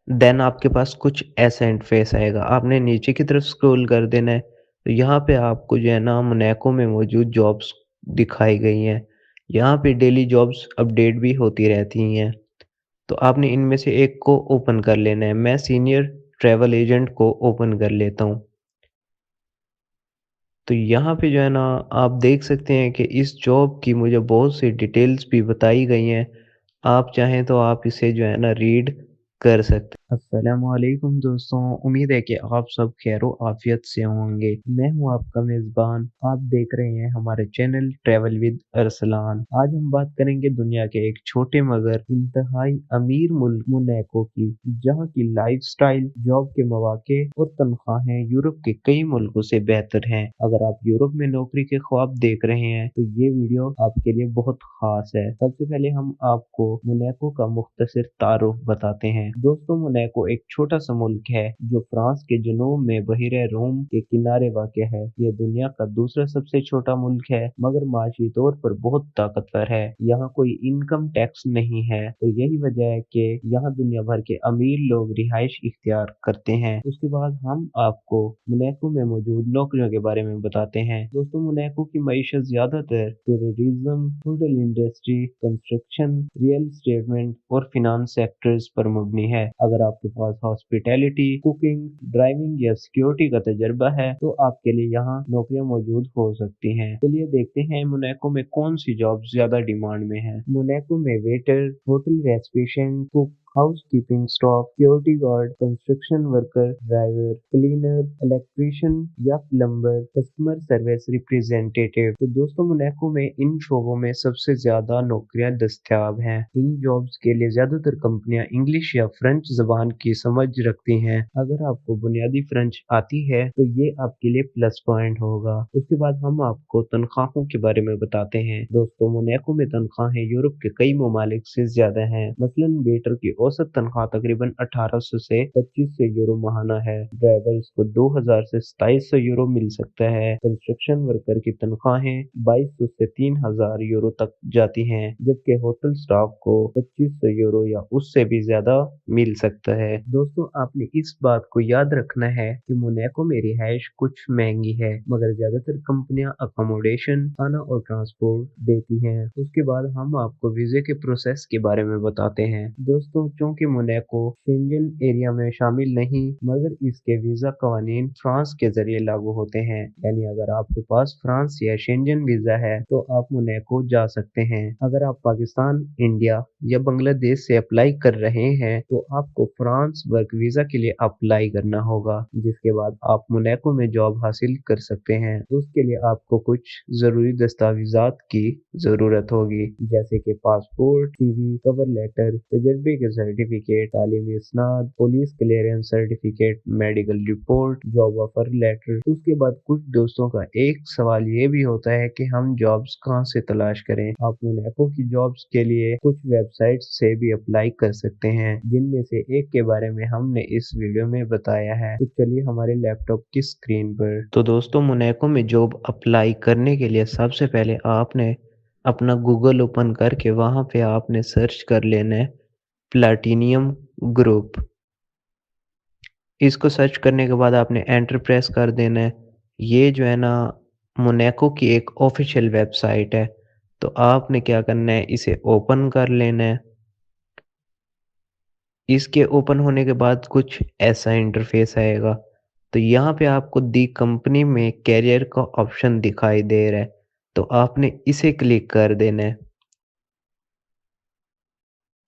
Then आपके पास कुछ ऐसा इंटरफेस आएगा। आपने नीचे की तरफ स्क्रॉल कर देना है, तो यहाँ पे आपको जो है ना मोनाको में मौजूद जॉब्स दिखाई गई हैं। यहाँ पे डेली जॉब्स अपडेट भी होती रहती हैं। तो आपने इनमें से एक को ओपन कर लेना है। मैं सीनियर ट्रैवल एजेंट को ओपन कर लेता हूँ। तो यहाँ पे जो है ना आप देख सकते हैं कि इस जॉब की मुझे बहुत सी डिटेल्स भी बताई गई हैं। आप चाहें तो आप इसे जो है ना रीड कर सकते हैं। अस्सलामुअलैकुम दोस्तों, उम्मीद है कि आप सब खैरो आफियत से होंगे। मैं हूं आपका मेज़बान। आप देख रहे हैं हमारे चैनल ट्रैवल विद अरसलान। आज हम बात करेंगे दुनिया के एक छोटे मगर इंतहाई अमीर मुल्क मोनाको की, जहां की लाइफस्टाइल, जॉब के मौके और तनख्वाहें यूरोप के कई मुल्कों से बेहतर हैं। अगर आप यूरोप में नौकरी के ख्वाब देख रहे हैं तो ये वीडियो आपके लिए बहुत खास है। सबसे पहले हम आपको मोनाको का मुख्तसर तारुफ बताते हैं। दोस्तों, मोनाको एक छोटा सा मुल्क है जो फ्रांस के जनूब में बहिरे रोम के किनारे वाक़ है। ये दुनिया का दूसरा सबसे छोटा मुल्क है, मगर माशी तौर पर बहुत ताकतवर है। यहाँ कोई इनकम टैक्स नहीं है और यही वजह है कि यहाँ दुनिया भर के अमीर लोग रिहाइश इख्तियार करते हैं। उसके बाद हम आपको मोनाको में मौजूद नौकरियों के बारे में बताते हैं। दोस्तों, मोनाको की मईशत ज्यादातर tourism, hotel industry, construction, real estate और फिनांस सेक्टर्स पर मबनी है। अगर आपके पास हॉस्पिटैलिटी, कुकिंग, ड्राइविंग या सिक्योरिटी का तजर्बा है तो आपके लिए यहाँ नौकरियां मौजूद हो सकती हैं। चलिए देखते हैं मोनाको में कौन सी जॉब ज्यादा डिमांड में है। मोनाको में waiter, hotel reception, cook, housekeeping staff, security guard, construction worker, driver, cleaner, electrician या प्लम्बर, कस्टमर सर्विस रिप्रेजेंटेटिव। तो दोस्तों, मोनाको में इन शोबों में सबसे ज्यादा नौकरियां दस्तयाब हैं। इन जॉब्स के लिए ज्यादातर कंपनियां इंग्लिश या फ्रेंच जबान की समझ रखती हैं। अगर आपको बुनियादी फ्रेंच आती है तो ये आपके लिए प्लस पॉइंट होगा। उसके बाद हम आपको तनख्वाहों के बारे में बताते हैं। दोस्तों, मोनाको में तनख्वाहें यूरोप के कई ममालिक से ज्यादा हैं। मसलन वेटर की औसत तनख्वाह तकरीबन 1800 से 2500 यूरो माहाना है। ड्राइवर्स को 2000 से 2700 यूरो मिल सकता है। कंस्ट्रक्शन वर्कर की तनख्वाहें 2200 से 3000 यूरो तक जाती हैं, जबकि होटल स्टाफ को 2500 यूरो या उससे भी ज्यादा मिल सकता है। दोस्तों, आपने इस बात को याद रखना है कि मोनाको में रिहाइश कुछ महंगी है, मगर ज्यादातर कंपनियां अकोमोडेशन, खाना और ट्रांसपोर्ट देती हैं। उसके बाद हम आपको वीजे के प्रोसेस के बारे में बताते हैं। दोस्तों, चूंकि मोनाको शेंजन एरिया में शामिल नहीं, मगर इसके वीजा कवानीन फ्रांस के जरिए लागू होते हैं। यानी अगर आपके पास फ्रांस या शेंजन वीजा है तो आप मोनाको जा सकते हैं। अगर आप पाकिस्तान, इंडिया या बांग्लादेश से अप्लाई कर रहे हैं तो आपको फ्रांस वर्क वीजा के लिए अप्लाई करना होगा, जिसके बाद आप मोनाको में जॉब हासिल कर सकते हैं। उसके लिए आपको कुछ जरूरी दस्तावेजात की जरूरत होगी, जैसे कि पासपोर्ट, सीवी, कवर लेटर, तजर्बे के सर्टिफिकेट, तालीमी इसनाद, police clearance certificate, medical report, job offer letter. उसके बाद कुछ दोस्तों का एक सवाल ये भी होता है कि हम जॉब्स कहाँ से तलाश करें। आप मोनाको की जॉब्स के लिए कुछ वेबसाइट से भी अप्लाई कर सकते हैं, जिनमें से एक के बारे में हमने इस वीडियो में बताया है। तो चलिए हमारे लैपटॉप की स्क्रीन पर। तो दोस्तों, मोनाको में जॉब अप्लाई करने के लिए सबसे पहले आपने अपना गूगल ओपन करके वहां पे आपने सर्च कर लेना है प्लैटिनियम ग्रुप। इसको सर्च करने के बाद आपने एंटर प्रेस कर देना है। ये जो है ना मोनाको की एक ऑफिशियल वेबसाइट है। तो आपने क्या करना है, इसे ओपन कर लेना है। इसके ओपन होने के बाद कुछ ऐसा इंटरफेस आएगा। तो यहाँ पे आपको दी कंपनी में कैरियर का ऑप्शन दिखाई दे रहा है, तो आपने इसे क्लिक कर देना है।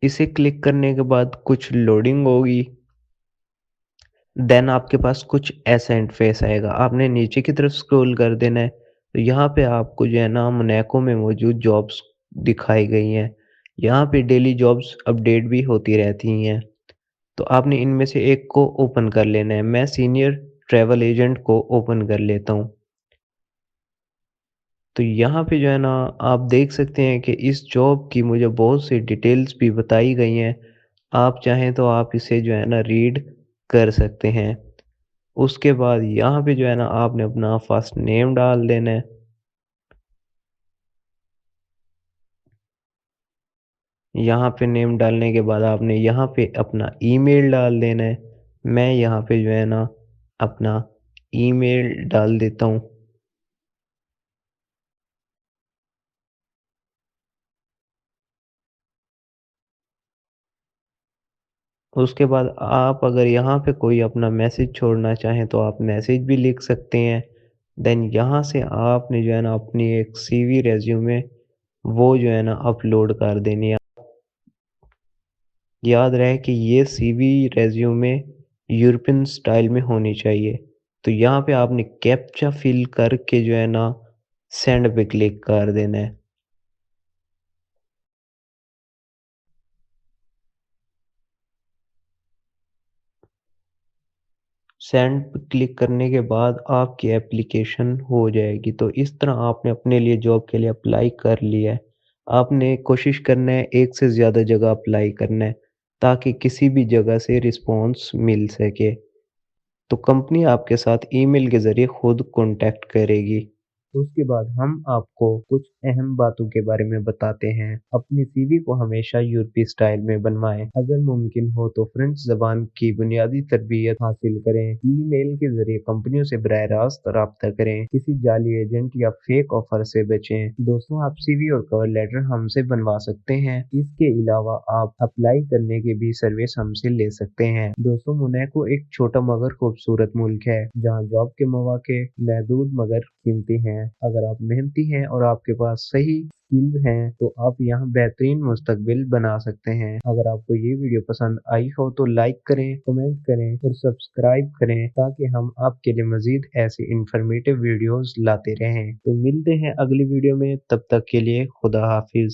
इसे क्लिक करने के बाद कुछ लोडिंग होगी। देन आपके पास कुछ ऐसा इंटरफेस आएगा। आपने नीचे की तरफ स्क्रॉल कर देना है, तो यहाँ पे आपको जो है ना मोनाको में मौजूद जॉब्स दिखाई गई हैं। यहाँ पे डेली जॉब्स अपडेट भी होती रहती हैं। तो आपने इनमें से एक को ओपन कर लेना है। मैं सीनियर ट्रैवल एजेंट को ओपन कर लेता हूँ। तो यहाँ पे जो है ना आप देख सकते हैं कि इस जॉब की मुझे बहुत सी डिटेल्स भी बताई गई हैं। आप चाहें तो आप इसे जो है ना रीड कर सकते हैं। उसके बाद यहाँ पे जो है ना आपने अपना फर्स्ट नेम डाल देना है। यहाँ पे नेम डालने के बाद आपने यहाँ पे अपना ईमेल डाल देना है। मैं यहाँ पे जो है ना अपना ईमेल डाल देता हूँ। उसके बाद आप अगर यहाँ पे कोई अपना मैसेज छोड़ना चाहें तो आप मैसेज भी लिख सकते हैं। देन यहाँ से आपने जो है ना अपनी एक सीवी रेज़्यूमे वो जो है ना अपलोड कर देनी है। याद रहे कि ये सीवी रेज़्यूमे यूरोपियन स्टाइल में होनी चाहिए। तो यहाँ पे आपने कैप्चा फ़िल करके जो है ना सेंड पे क्लिक कर देना है। सेंड पे क्लिक करने के बाद आपकी एप्लीकेशन हो जाएगी। तो इस तरह आपने अपने लिए जॉब के लिए अप्लाई कर लिया है। आपने कोशिश करना है एक से ज़्यादा जगह अप्लाई करना है ताकि किसी भी जगह से रिस्पॉन्स मिल सके। तो कंपनी आपके साथ ईमेल के ज़रिए खुद कॉन्टैक्ट करेगी। उसके बाद हम आपको कुछ अहम बातों के बारे में बताते हैं। अपनी सीवी को हमेशा यूरोपीय स्टाइल में बनवाएं। अगर मुमकिन हो तो फ्रेंच ज़बान की बुनियादी तरबियत हासिल करें। ईमेल के ज़रिए कंपनियों से बराह रास्त राब्ता करें। किसी जाली एजेंट या फेक ऑफर से बचें। दोस्तों, आप सीवी और कवर लेटर हमसे बनवा सकते हैं। इसके अलावा आप अप्लाई करने की भी सर्विस हमसे ले सकते हैं। दोस्तों, मोनाको एक छोटा मगर खूबसूरत मुल्क है जहाँ जॉब के मौके महदूद मगर कीमती हैं। अगर आप मेहनती हैं और आपके पास सही स्किल्स हैं तो आप यहाँ बेहतरीन मुस्तकबिल बना सकते हैं। अगर आपको ये वीडियो पसंद आई हो तो लाइक करें, कमेंट करें और सब्सक्राइब करें ताकि हम आपके लिए मजीद ऐसी इंफॉर्मेटिव वीडियोस लाते रहें। तो मिलते हैं अगली वीडियो में, तब तक के लिए खुदा हाफिज।